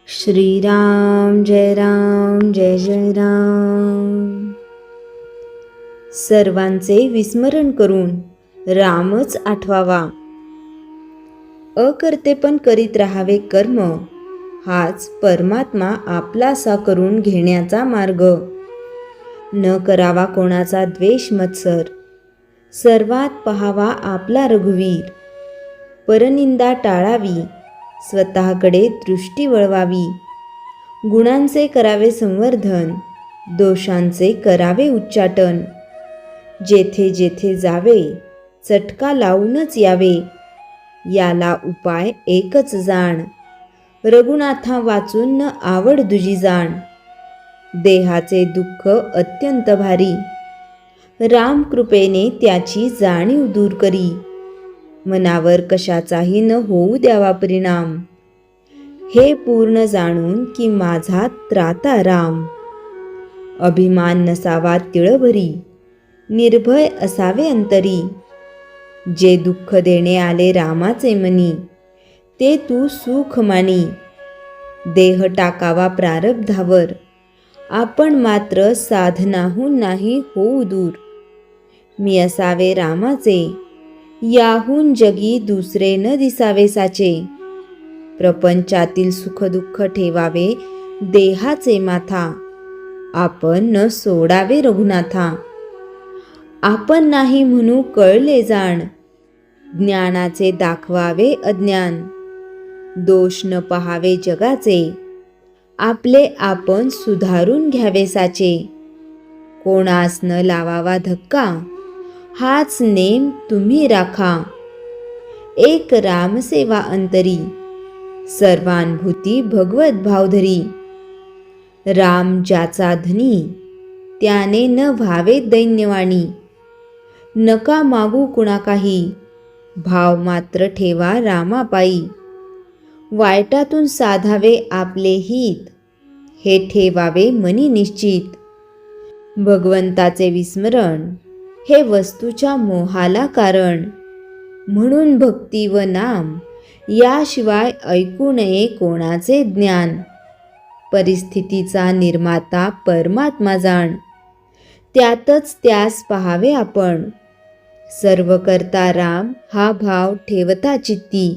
श्रीराम जय राम जय जय राम. सर्वांचे विस्मरण करून रामच आठवावा. अकर्तेपण करीत राहावे कर्म, हाच परमात्मा आपलासा करून घेण्याचा मार्ग. न करावा कोणाचा द्वेष मत्सर, सर्वात पहावा आपला रघुवीर. परनिंदा टाळावी, स्वतःकडे दृष्टी वळवावी. गुणांचे करावे संवर्धन, दोषांचे करावे उच्चाटन. जेथे जेथे जावे, चटका लावूनच यावे. याला उपाय एकच जाण, रघुनाथा वाचून न आवड दुजी जाण. देहाचे दुःख अत्यंत भारी, राम कृपेने त्याची जाणीव दूर करी. मनावर कशाचाही न होऊ द्यावा परिणाम, हे पूर्ण जाणून की माझा त्राता राम. अभिमान नसावा तिळभरी, निर्भय असावे अंतरी. जे दुःख देणे आले रामाचे मनी, ते तू सुख मानी. देह टाकावा प्रारब्धावर, आपण मात्र साधनाहून नाही होऊ दूर. मी असावे रामाचे, याहून जगी दुसरे न दिसावे साचे. प्रपंचातील सुखदुःख ठेवावे देहाचे माथा, आपण न सोडावे रघुनाथा. आपण नाही म्हणू कळले जाण, ज्ञानाचे दाखवावे अज्ञान. दोष न पहावे जगाचे, आपले आपण सुधारून घ्यावे साचे. कोणास न लावावा धक्का, हाच नेम तुम्ही राखा. एक रामसेवा अंतरी, सर्वानुभूती भगवत भावधरी. राम ज्याचा धनी, त्याने न व्हावे दैन्यवाणी. नका मागू कुणा काही, भाव मात्र ठेवा रामापायी. वाईटातून साधावे आपले हित, हे ठेवावे मनी निश्चित. भगवंताचे विस्मरण, हे वस्तूच्या मोहाला कारण. म्हणून भक्ती व नाम, याशिवाय ऐकू नये कोणाचे ज्ञान. परिस्थितीचा निर्माता परमात्मा जाण, त्यातच त्यास पहावे आपण. सर्व करता राम हा भाव ठेवता चित्ती,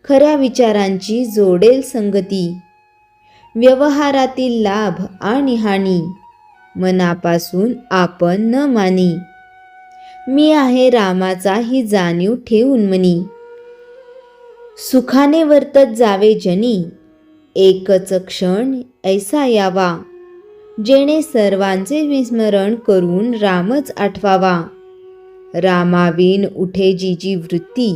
खऱ्या विचारांची जोडेल संगती. व्यवहारातील लाभ आणि हानी, मनापासून आपण न मानी. मी आहे रामाचा ही जाणीव ठेवून मनी. सुखाने वर्तत जावे जनी, एकच क्षण ऐसा यावा. जेणे सर्वांचे विस्मरण करून रामच आठवावा. रामाविन उठे जी जी वृत्ती,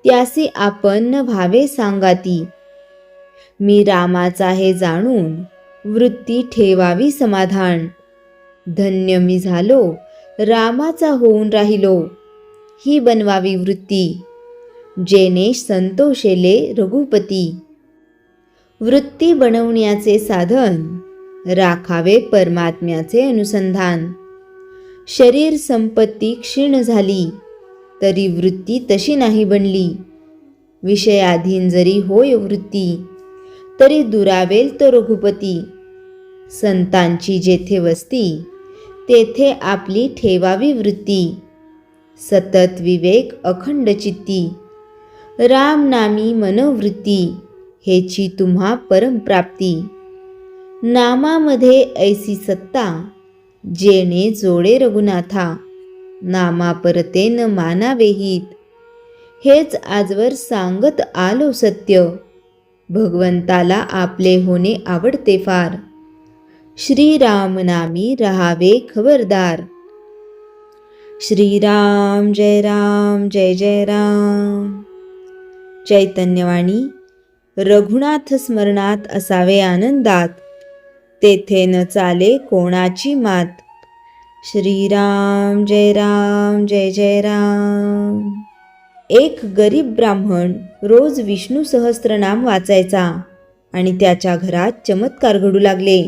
त्यासी आपण न व्हावे सांगाती. मी रामाचा हे जाणून, वृत्ती ठेवावी समाधान. धन्य मी झालो, रामाचा होऊन राहिलो. ही बनवावी वृत्ती, जेने संतोषेले रघुपती. वृत्ती बनवण्याचे साधन, राखावे परमात्म्याचे अनुसंधान. शरीर संपत्ती क्षीण झाली, तरी वृत्ती तशी नाही बनली. विषयाधीन जरी होय वृत्ती, तरी दुरावेल तो रघुपती. संतांची जेथे वस्ती, तेथे आपली ठेवावी वृत्ती. सतत विवेक अखंड चित्ती, राम नामी मनोवृत्ती. हेची तुम्हा परमप्राप्ती. नामामध्ये ऐसी सत्ता, जेणे जोडे रघुनाथा. नामा परते न मानावे हित, हेच आजवर सांगत आलो सत्य. भगवंताला आपले होणे आवडते फार, श्रीराम नामी रहावे खबरदार. श्रीराम जय राम जय जय राम. चैतन्यवाणी. रघुनाथ स्मरणात असावे आनंदात, तेथे न चाले कोणाची मात. श्रीराम जय राम जय जय राम. एक गरीब ब्राह्मण रोज विष्णू सहस्त्रनाम वाचायचा आणि त्याच्या घरात चमत्कार घडू लागले.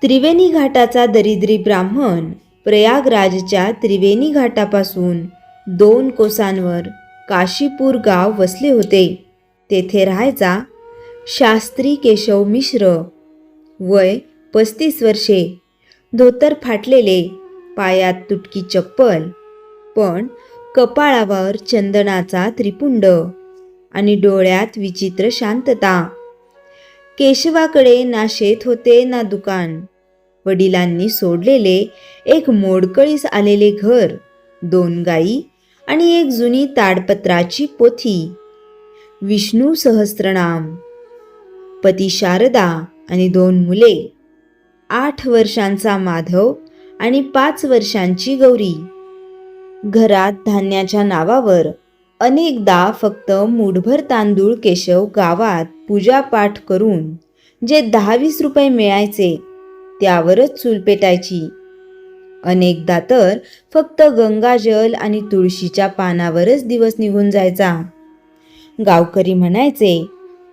त्रिवेणी घाटाचा दरिद्री ब्राह्मण प्रयागराजच्या त्रिवेणी घाटापासून 2 कोसांवर काशीपूर गाव वसले होते. तेथे राहायचा. शास्त्री केशव मिश्र, वय 35 वर्षे, धोतर फाटलेले, पायात तुटकी चप्पल, पण कपाळावर चंदनाचा त्रिपुंड आणि डोळ्यात विचित्र शांतता. केशवाकडे ना शेत होते ना दुकान. वडिलांनी सोडलेले एक मोडकळीस आलेले घर, 2 गाई आणि एक जुनी ताडपत्राची पोथी. विष्णू सहस्त्रनाम. पती शारदा आणि 2 मुले, 8 वर्षांचा माधव आणि 5 वर्षांची गौरी. घरात धान्याच्या नावावर अनेकदा फक्त मूठभर तांदूळ केशव गावात पूजापाठ करून जे 10-20 रुपये मिळायचे त्यावरच चूल पेटायची. अनेकदा तर फक्त गंगाजल आणि तुळशीच्या पानावरच दिवस निघून जायचा. गावकरी म्हणायचे,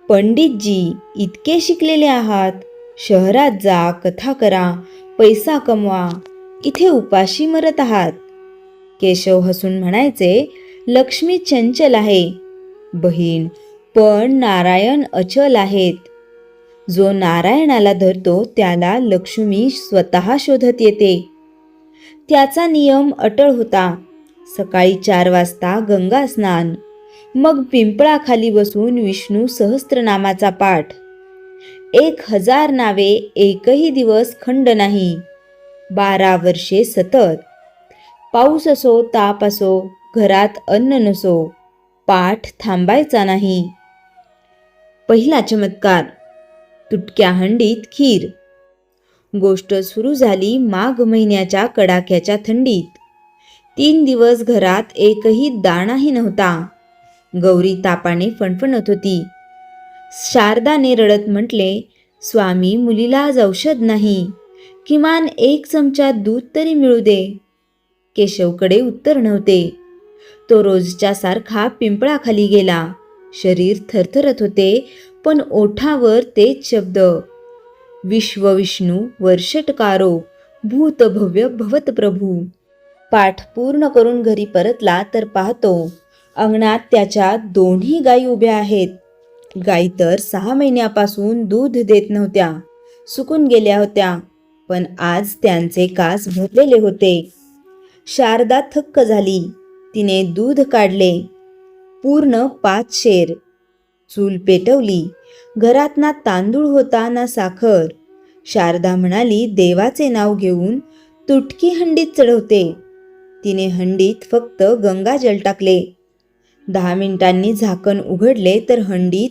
पंडितजी इतके शिकलेले आहात, शहरात जा, कथा करा, पैसा कमवा, इथे उपाशी मरत आहात. केशव हसून म्हणायचे, लक्ष्मी चंचल आहे बहीण, पण नारायण अचल आहेत. जो नारायणाला धरतो त्याला लक्ष्मी स्वतः शोधत येते. त्याचा नियम अटळ होता. सकाळी 4 वाजता गंगा स्नान, मग पिंपळाखाली बसून विष्णू सहस्त्रनामाचा पाठ. 1000 नावे, एकही दिवस खंड नाही. 12 वर्षे सतत. पाऊस असो, ताप असो, घरात अन्न नसो, पाठ थांबायचा नाही. पहिला चमत्कार, तुटक्या हंडीत खीर. गोष्ट सुरू झाली माघ महिन्याच्या कडाक्याच्या थंडीत. 3 दिवस घरात एकही दाणाही नव्हता. गौरी तापाने फणफणत होती. शारदाने रडत म्हटले, स्वामी, मुलीला आज औषध नाही, किमान 1 चमचा दूध तरी मिळू दे. केशवकडे उत्तर नव्हते. तो रोजच्या सारखा पिंपळाखाली गेला. शरीर थरथरत होते, पण ओठावर तेच शब्द, विश्व विष्णू वर्षटकारो भूत भव्य भवत प्रभू. पाठ पूर्ण करून घरी परतला तर पाहतो अंगणात त्याच्या 2 गायी उभ्या आहेत. गायी तर 6 महिन्यापासून दूध देत नव्हत्या, सुकून गेल्या होत्या, पण आज त्यांचे कास भरलेले होते. शारदा थक्क झाली. तिने दूध काढले, पूर्ण 5 शेर. चूल पेटवली. घरात ना तांदूळ होता ना साखर. शारदा म्हणाली, देवाचे नाव घेऊन तुटकी हंडीत चढवते. तिने हंडीत फक्त गंगाजल टाकले. 10 मिनिटांनी झाकण उघडले तर हंडीत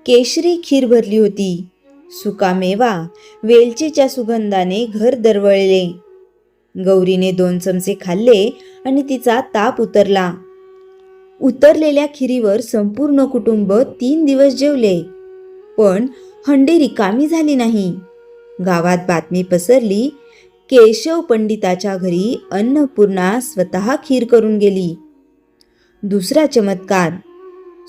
केशरी खीर भरली होती. सुकामेवा, वेलचीच्या सुगंधाने घर दरवळले. गौरीने 2 चमचे खाल्ले आणि तिचा ताप उतरला. उतरलेल्या खिरीवर संपूर्ण कुटुंब 3 दिवस जेवले, पण हंडी रिकामी झाली नाही. गावात बातमी पसरली, केशव पंडिताच्या घरी अन्नपूर्णा स्वतः खीर करून गेली. दुसरा चमत्कार,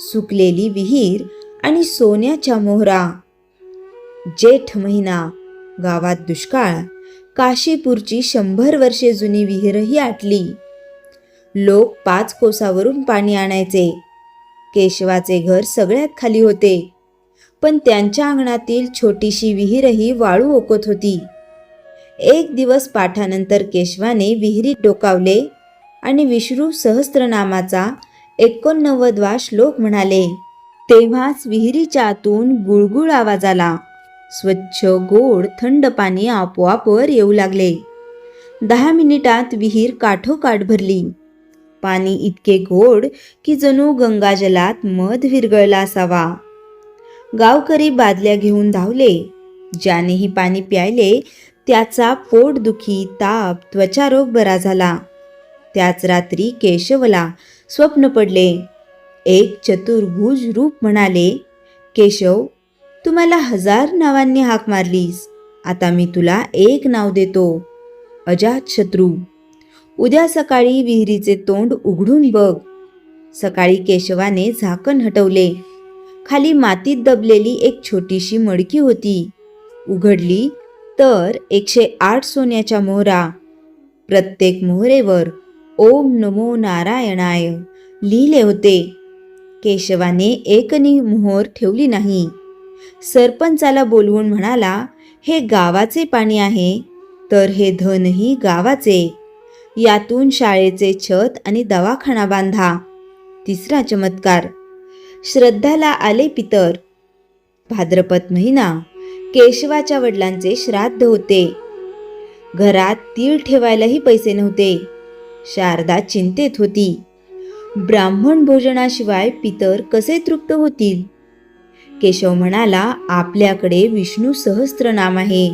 सुकलेली विहीर आणि सोन्याच्या मोहरा. जेठ महिना, गावात दुष्काळ. काशीपूरची 100 वर्षे जुनी विहीरही आटली. लोक 5 कोसावरून पाणी आणायचे. केशवाचे घर सगळ्यात खाली होते, पण त्यांच्या अंगणातील छोटीशी विहीरही वाळू ओकत होती. एक दिवस पाठानंतर केशवाने विहिरीत डोकावले आणि विष्णू सहस्त्रनामाचा 89वा श्लोक म्हणाले. तेव्हाच विहिरीच्या आतून गुळगुळ आवाज आला. स्वच्छ गोड थंड पाणी आपोआप वर येऊ लागले. 10 मिनिटात विहीर काठोकाठ भरली. पाणी इतके गोड की जणू गंगाजलात मध विरघळला असावा. गावकरी बादल्या घेऊन धावले. ज्यानेही पाणी प्यायले त्याचा पोटदुखी, ताप, त्वचारोग बरा झाला. त्याच रात्री केशवला स्वप्न पडले. एक चतुर्भुज रूप म्हणाले, केशव, तू मला 1000 नावांनी हाक मारलीस, आता मी तुला 1 नाव देतो, अजातशत्रू. उद्या सकाळी विहिरीचे तोंड उघडून बघ. सकाळी केशवाने झाकण हटवले. खाली मातीत दबलेली एक छोटीशी मडकी होती. उघडली तर 108 सोन्याच्या मोहरा. प्रत्येक मोहरेवर ओम नमो नारायणाय लिहिले होते. केशवाने एकही मोहर ठेवली नाही. सरपंचाला बोलवून म्हणाला, हे गावाचे पाणी आहे, तर हे धनही गावाचे. यातून शाळेचे छत आणि दवाखाना बांधा. तिसरा चमत्कार. श्रद्धाला आले पितर. भाद्रपद महिना. केशवाच्या वडिलांचे श्राद्ध होते. घरात तीळ ठेवायलाही पैसे नव्हते. शारदा चिंतेत होती. ब्राह्मण भोजनाशिवाय पितर कसे तृप्त होतील? केशव म्हणाला, आपल्याकडे विष्णू सहस्त्रनाम आहे,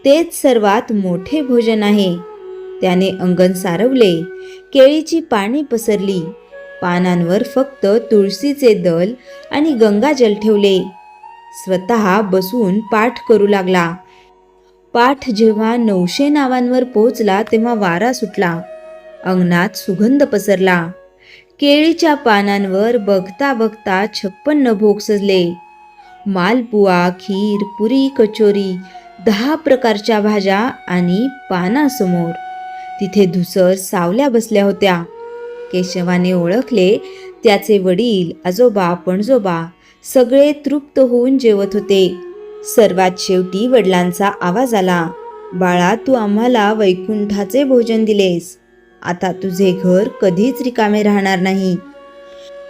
तेच सर्वात मोठे भोजन आहे. त्याने अंगण सारवले, केळीची पाने पसरली, पानांवर फक्त तुळशीचे दल आणि गंगाजल ठेवले. स्वतः बसून पाठ करू लागला. पाठ जेव्हा 900 नावांवर पोहोचला तेव्हा वारा सुटला. अंगणात सुगंध पसरला. केळीच्या पानांवर बघता बघता 56 भोग सजले. मालपुआ, खीर, पुरी, कचोरी, 10 प्रकारच्या भाज्या आणि पानासमोर. तिथे धुसर सावल्या बसल्या होत्या. केशवाने ओळखले, त्याचे वडील, आजोबा, पणजोबा सगळे तृप्त होऊन जेवत होते. सर्वात शेवटी वडिलांचा आवाज आला, बाळा, तू आम्हाला वैकुंठाचे भोजन दिलेस. आता तुझे घर कधीच रिकामे राहणार नाही.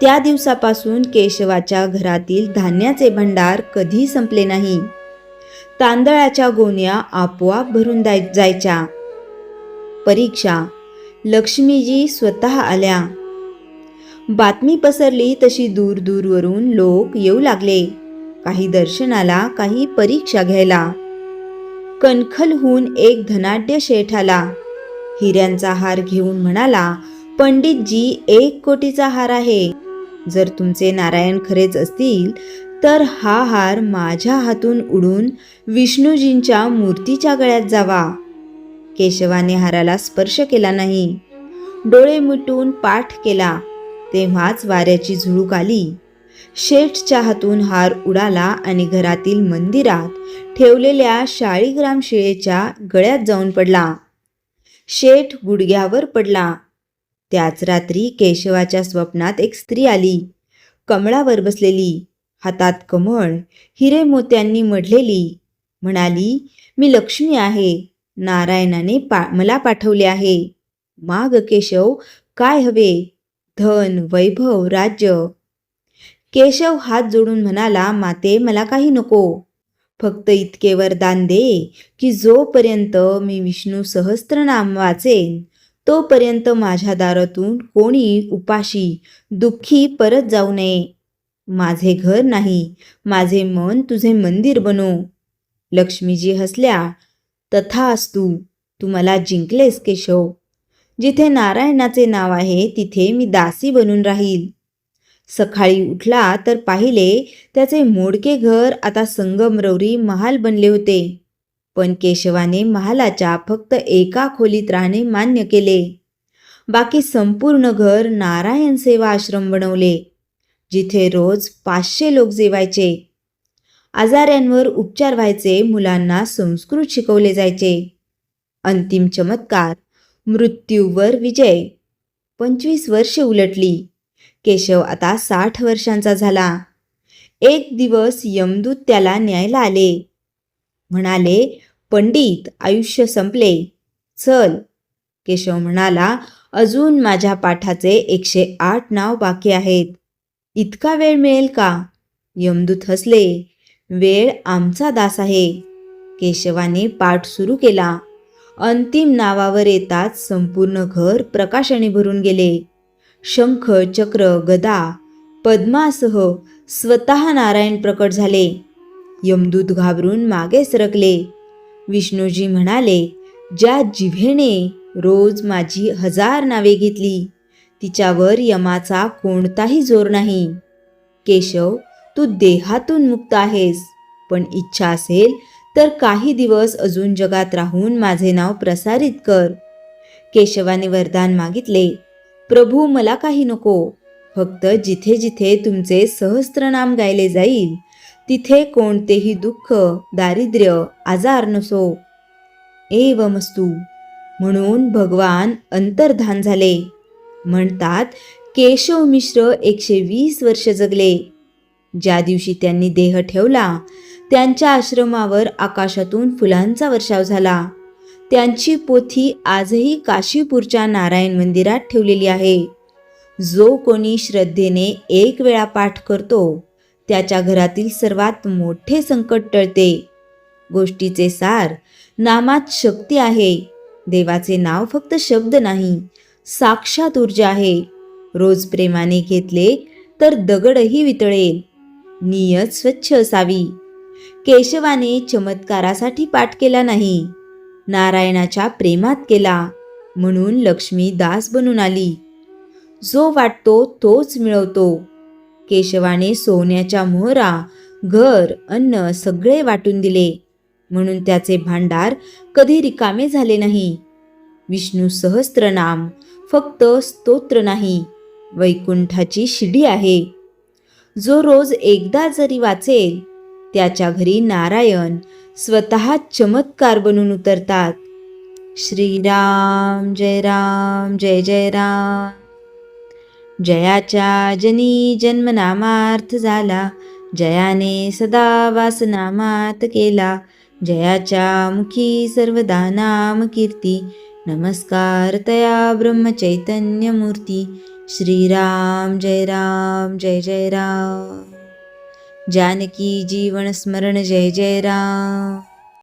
त्या दिवसापासून केशवाच्या घरातील धान्याचे भांडार कधी संपले नाही. तांदळाच्या गोण्या आपोआप भरून जायच्या. परीक्षा. लक्ष्मीजी स्वतः आल्या. बातमी पसरली तशी दूर दूरवरून लोक येऊ लागले. काही दर्शनाला, काही परीक्षा घ्यायला. कणखलहून एक धनाढ्य शेठ आला. हिऱ्यांचा हार घेऊन म्हणाला, पंडितजी, 1 कोटीचा हार आहे. जर तुमचे नारायण खरेच असतील तर हा हार माझ्या हातून उडून विष्णूजींच्या मूर्तीच्या गळ्यात जावा. केशवाने हाराला स्पर्श केला नाही. डोळे मिटून पाठ केला. तेव्हाच वाऱ्याची झुळूक आली. शेठच्या हातून हार उडाला आणि घरातील मंदिरात ठेवलेल्या शाळीग्राम शिळेच्या गळ्यात जाऊन पडला. शेठ गुडघ्यावर पडला. त्याच रात्री केशवाच्या स्वप्नात एक स्त्री आली. कमळावर बसलेली, हातात कमळ, हिरे मोत्यांनी मढलेली. म्हणाली, मी लक्ष्मी आहे. नारायणाने मला पाठवले आहे. माग केशव, काय हवे? धन, वैभव, राज्य. केशव हात जोडून म्हणाला, माते, मला काही नको. फक्त इतके वरदान दे की जोपर्यंत मी विष्णू सहस्त्रनाम वाचेन तोपर्यंत माझ्या दारातून कोणी उपाशी, दुःखी परत जाऊ नये. माझे घर नाही, माझे मन तुझे मंदिर बनो. लक्ष्मीजी हसल्या. तथास्तु, तू मला जिंकलेस केशव. जिथे नारायणाचे नाव आहे तिथे मी दासी बनून राहील. सकाळी उठला तर पाहिले त्याचे मोडके घर आता संगमरवरी महाल बनले होते. पण केशवाने महालाच्या फक्त एका खोलीत राहणे मान्य केले. बाकी संपूर्ण घर नारायण सेवा आश्रम बनवले, जिथे रोज 500 लोक जेवायचे. आजाऱ्यांवर उपचार व्हायचे, मुलांना संस्कृत शिकवले जायचे. अंतिम चमत्कार. मृत्यूवर विजय. 25 वर्षे उलटली. केशव आता 60 वर्षांचा झाला. एक दिवस यमदूत त्याला न्यायला आले. म्हणाले, पंडित, आयुष्य संपले, चल. केशव म्हणाला, अजून माझ्या पाठाचे 108 नाव बाकी आहेत. इतका वेळ मिळेल का? यमदूत हसले. वेळ आमचा दास आहे. केशवाने पाठ सुरू केला. अंतिम नावावर येताच संपूर्ण घर प्रकाशाने भरून गेले. शंख, चक्र, गदा, पद्मासह स्वतः नारायण प्रकट झाले. यमदूत घाबरून मागे सरकले. विष्णूजी म्हणाले, ज्या जिव्हेने रोज माझी 1000 नावे घेतली तिच्यावर यमाचा कोणताही जोर नाही. केशव, तू देहातून मुक्त आहेस, पण इच्छा असेल तर काही दिवस अजून जगात राहून माझे नाव प्रसारित कर. केशवाने वरदान मागितले, प्रभू, मला काही नको. फक्त जिथे जिथे तुमचे सहस्त्रनाम गायले जाईल तिथे कोणतेही दुःख, दारिद्र्य, आजार नसो. एवमस्तु. म्हणून भगवान अंतर्धान झाले. म्हणतात केशव मिश्र 120 वर्ष जगले. ज्या दिवशी त्यांनी देह ठेवला त्यांच्या आश्रमावर आकाशातून फुलांचा वर्षाव झाला. त्यांची पोथी आजही काशीपूरच्या नारायण मंदिरात ठेवलेली आहे. जो कोणी श्रद्धेने एक वेळा पाठ करतो त्याच्या घरातील सर्वात मोठे संकट टळते. गोष्टीचे सार, नामात शक्ती आहे. देवाचे नाव फक्त शब्द नाही, साक्षात ऊर्जा आहे. रोज प्रेमाने घेतले तर दगडही वितळेल. नियत स्वच्छ असावी. केशवाने चमत्कारासाठी पाठ केला नाही, नारायणाच्या प्रेमात केला. म्हणून लक्ष्मी दास बनून आली. जो वाटतो तोच मिळवतो. केशवाने सोन्याच्या मोहरा, घर, अन्न सगळे वाटून दिले. म्हणून त्याचे भांडार कधी रिकामे झाले नाही. विष्णू सहस्त्रनाम फक्त स्तोत्र नाही, वैकुंठाची शिडी आहे. जो रोज एकदा जरी वाचेल त्याच्या घरी नारायण स्वतः चमत्कार बनून उतरतात. श्रीराम जय राम जय जय राम. जयाच्या जनी जन्मनामार्थ झाला, जयाने सदा वासनामात केला. जयाच्या मुखी सर्वदा नाम कीर्ती, नमस्कार तया ब्रह्मचैतन्य मूर्ती. श्रीराम जय राम जय जय राम. जानकी जीवन स्मरण जय जय राम.